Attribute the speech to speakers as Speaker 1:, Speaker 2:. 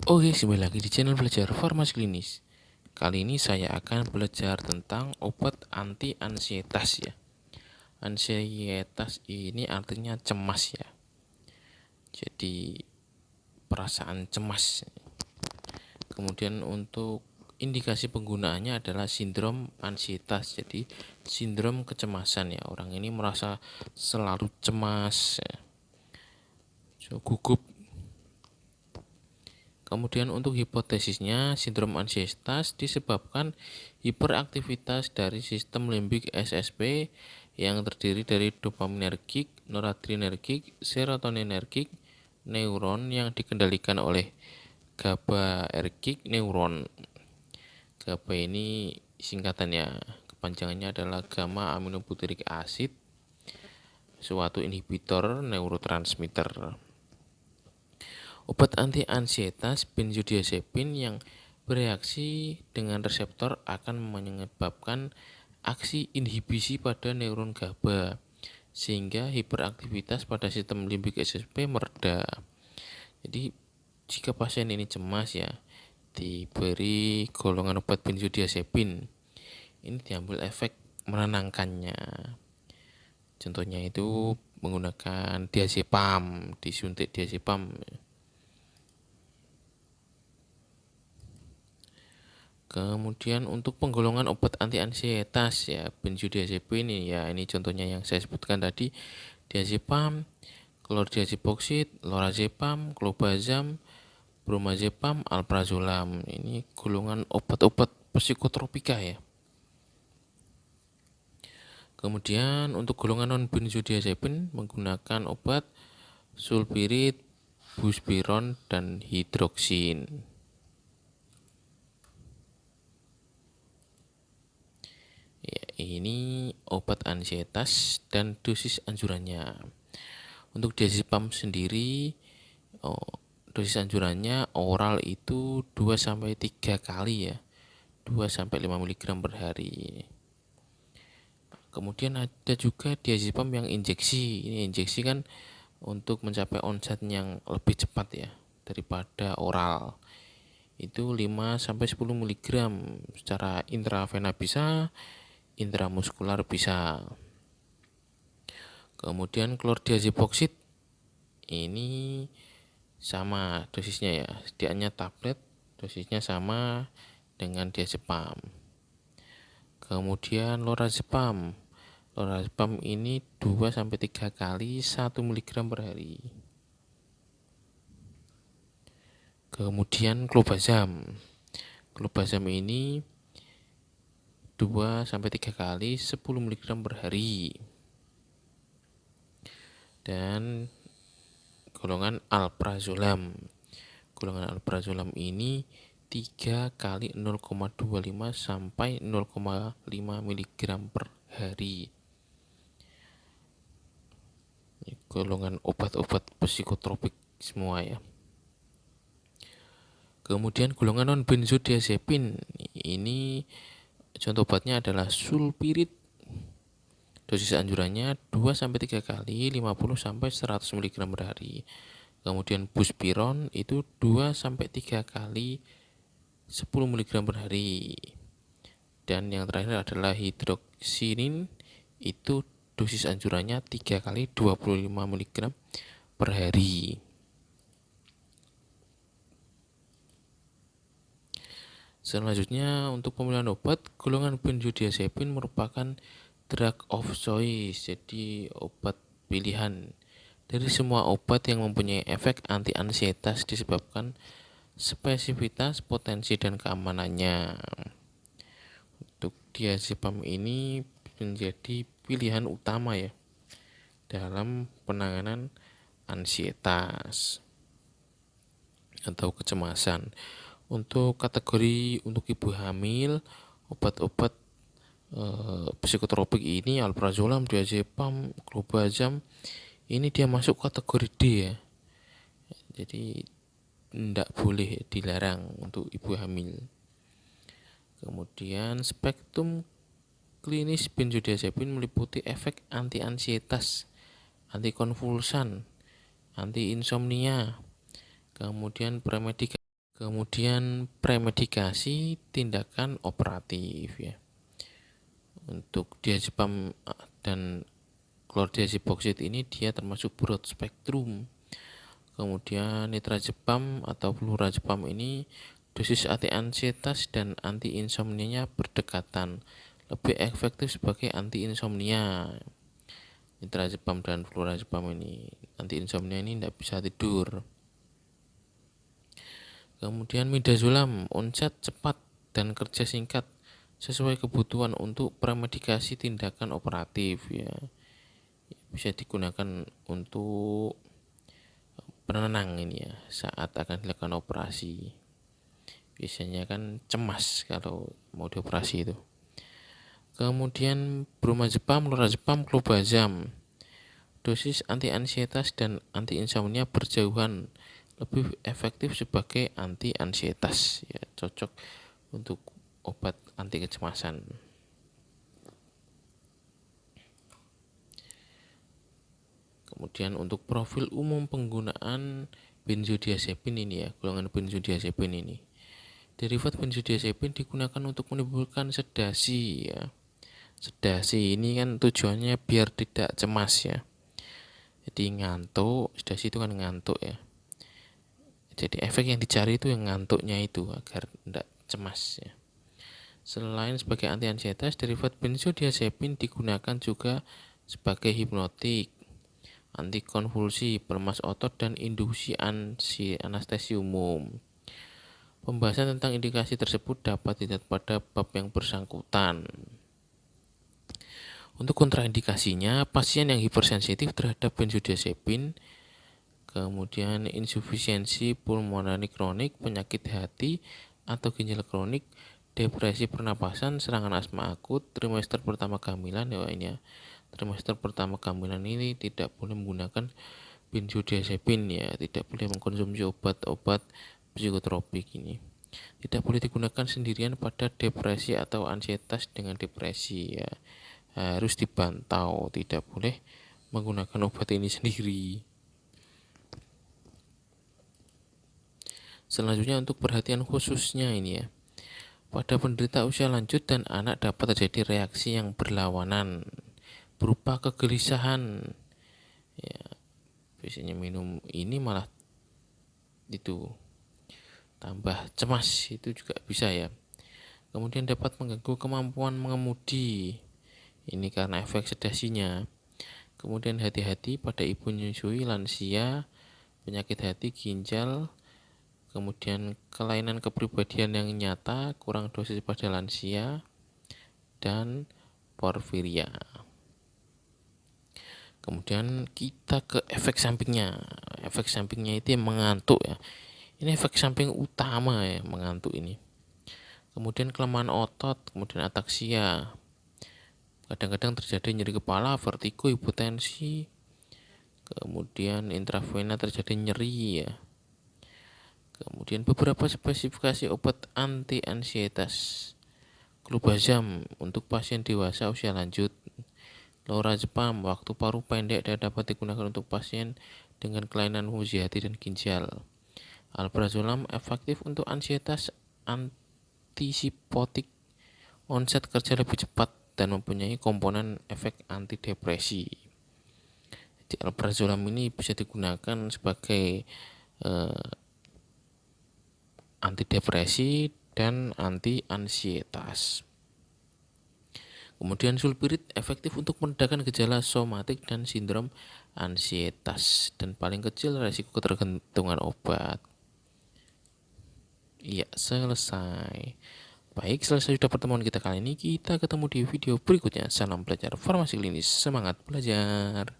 Speaker 1: Oke, kembali lagi di channel belajar farmasi klinis. Kali ini saya akan belajar tentang obat anti ansietas ya. Ansietas ini artinya cemas ya. Jadi perasaan cemas. Kemudian untuk indikasi penggunaannya adalah sindrom ansietas. Jadi sindrom kecemasan ya. Orang ini merasa selalu cemas, ya. Gugup. Kemudian untuk hipotesisnya, sindrom ansietas disebabkan hiperaktivitas dari sistem limbik SSP yang terdiri dari dopaminergik, noradrenergik, serotoninergik neuron yang dikendalikan oleh GABAergik neuron. GABA ini singkatannya, kepanjangannya adalah gamma aminobutyric acid, suatu inhibitor neurotransmitter. Obat anti ansietas benzodiazepin yang bereaksi dengan reseptor akan menyebabkan aksi inhibisi pada neuron GABA sehingga hiperaktivitas pada sistem limbik SSP mereda. Jadi jika pasien ini cemas ya, diberi golongan obat benzodiazepin, ini diambil efek menenangkannya. Contohnya itu menggunakan diazepam, disuntik diazepam. Kemudian untuk penggolongan obat anti ansietas ya, benzodiazepin ini ya, ini contohnya yang saya sebutkan tadi, diazepam, klordiazepoksid, lorazepam, clobazam, bromazepam, alprazolam. Ini golongan obat-obat psikotropika ya. Kemudian untuk golongan non benzodiazepin menggunakan obat sulpirit, buspirone, dan hidroksin. Ya, ini obat ansietas dan dosis anjurannya. Untuk diazepam sendiri, dosis anjurannya oral itu 2-3 kali ya. 2-5 mg per hari. Kemudian ada juga diazepam yang injeksi. Ini injeksi kan untuk mencapai onset yang lebih cepat ya daripada oral. Itu 5-10 mg secara intravena bisa, intramuskular bisa. Kemudian klordiazepoksid ini sama dosisnya ya, sediaannya tablet, dosisnya sama dengan diazepam. Kemudian lorazepam ini 2-3 kali 1 mg per hari. Kemudian clobazam ini 2-3 kali 10 mg per hari. Dan golongan alprazolam ini 3 kali 0,25 sampai 0,5 mg per hari. Ini golongan obat-obat psikotropik semua ya. Kemudian golongan non benzodiazepin ini contoh obatnya adalah sulpirit. Dosis anjurannya 2-3 kali 50-100 mg per hari. Kemudian buspirone itu 2-3 kali 10 mg per hari. Dan yang terakhir adalah hidroksinin, itu dosis anjurannya 3 kali 25 mg per hari. Selanjutnya untuk pemilihan obat, golongan benzodiazepin merupakan drug of choice, jadi obat pilihan dari semua obat yang mempunyai efek anti ansietas disebabkan spesifitas, potensi, dan keamanannya. Untuk diazepam ini menjadi pilihan utama ya dalam penanganan ansietas atau kecemasan. Untuk kategori untuk ibu hamil, obat-obat psikotropik ini alprazolam, diazepam, clobazam ini dia masuk kategori D ya. Jadi tidak boleh, dilarang untuk ibu hamil. Kemudian spektrum klinis benzodiazepin meliputi efek anti ansietas, anti konvulsan, anti insomnia, kemudian premedikasi, Kemudian premedikasi tindakan operatif ya. Untuk diazepam dan chlordiazepoksid ini dia termasuk broad spektrum. Kemudian nitrazepam atau flurazepam ini dosis anti-ansietas dan anti-insomnia berdekatan, lebih efektif sebagai anti-insomnia. Nitrazepam dan flurazepam ini anti-insomnia ini tidak bisa tidur. Kemudian midazolam onset cepat dan kerja singkat sesuai kebutuhan untuk premedikasi tindakan operatif ya. Bisa digunakan untuk penenang ini ya saat akan dilakukan operasi. Biasanya kan cemas kalau mau dioperasi itu. Kemudian bromazepam, lorazepam, clobazam. Dosis anti-ansietas dan anti-insomnia berjauhan, lebih efektif sebagai anti-ansietas ya, cocok untuk obat anti kecemasan. Kemudian untuk profil umum penggunaan benzodiazepin ini ya, golongan benzodiazepin ini. Derivat benzodiazepin digunakan untuk menimbulkan sedasi ya. Sedasi ini kan tujuannya biar tidak cemas ya. Jadi ngantuk, sedasi itu kan ngantuk ya. Jadi efek yang dicari itu yang ngantuknya itu agar tidak cemas ya. Selain sebagai anti-ansietas, derivat benzodiazepin digunakan juga sebagai hipnotik, antikonvulsi, pelemas otot, dan induksi anestesi umum. Pembahasan tentang indikasi tersebut dapat dilihat pada bab yang bersangkutan. Untuk kontraindikasinya, pasien yang hipersensitif terhadap benzodiazepin, kemudian insufisiensi pulmonari kronik, penyakit hati atau ginjal kronik, depresi pernapasan, serangan asma akut, trimester pertama kehamilan ya ini ya. Trimester pertama kehamilan ini tidak boleh menggunakan benzodiazepin ya, tidak boleh mengkonsumsi obat-obat psikotropik ini. Tidak boleh digunakan sendirian pada depresi atau ansietas dengan depresi ya. Harus dipantau, tidak boleh menggunakan obat ini sendiri. Selanjutnya untuk perhatian khususnya ini ya. Pada penderita usia lanjut dan anak dapat terjadi reaksi yang berlawanan berupa kegelisahan. Ya, biasanya minum ini malah itu tambah cemas, itu juga bisa ya. Kemudian dapat mengganggu kemampuan mengemudi. Ini karena efek sedasinya. Kemudian hati-hati pada ibu menyusui, lansia, penyakit hati, ginjal. Kemudian kelainan kepribadian yang nyata, kurang dosis pada lansia, dan porfiria. Kemudian kita ke efek sampingnya. Efek sampingnya itu yang mengantuk ya. Ini efek samping utama ya, mengantuk ini. Kemudian kelemahan otot, kemudian ataksia. Kadang-kadang terjadi nyeri kepala, vertigo, hipotensi. Kemudian intravena terjadi nyeri ya. Kemudian beberapa spesifikasi obat anti-ansietas. Clobazam untuk pasien dewasa usia lanjut. Lorazepam waktu paru pendek dan dapat digunakan untuk pasien dengan kelainan fungsi hati dan ginjal. Alprazolam efektif untuk ansietas, antipsikotik, onset kerja lebih cepat dan mempunyai komponen efek antidepresi. Jadi alprazolam ini bisa digunakan sebagai antidepresi dan anti-ansietas. Kemudian sulpirit efektif untuk meredakan gejala somatik dan sindrom ansietas dan paling kecil resiko ketergantungan obat. Iya, selesai. Baik, selesai sudah pertemuan kita kali ini. Kita ketemu di video berikutnya. Salam belajar farmasi klinis. Semangat belajar.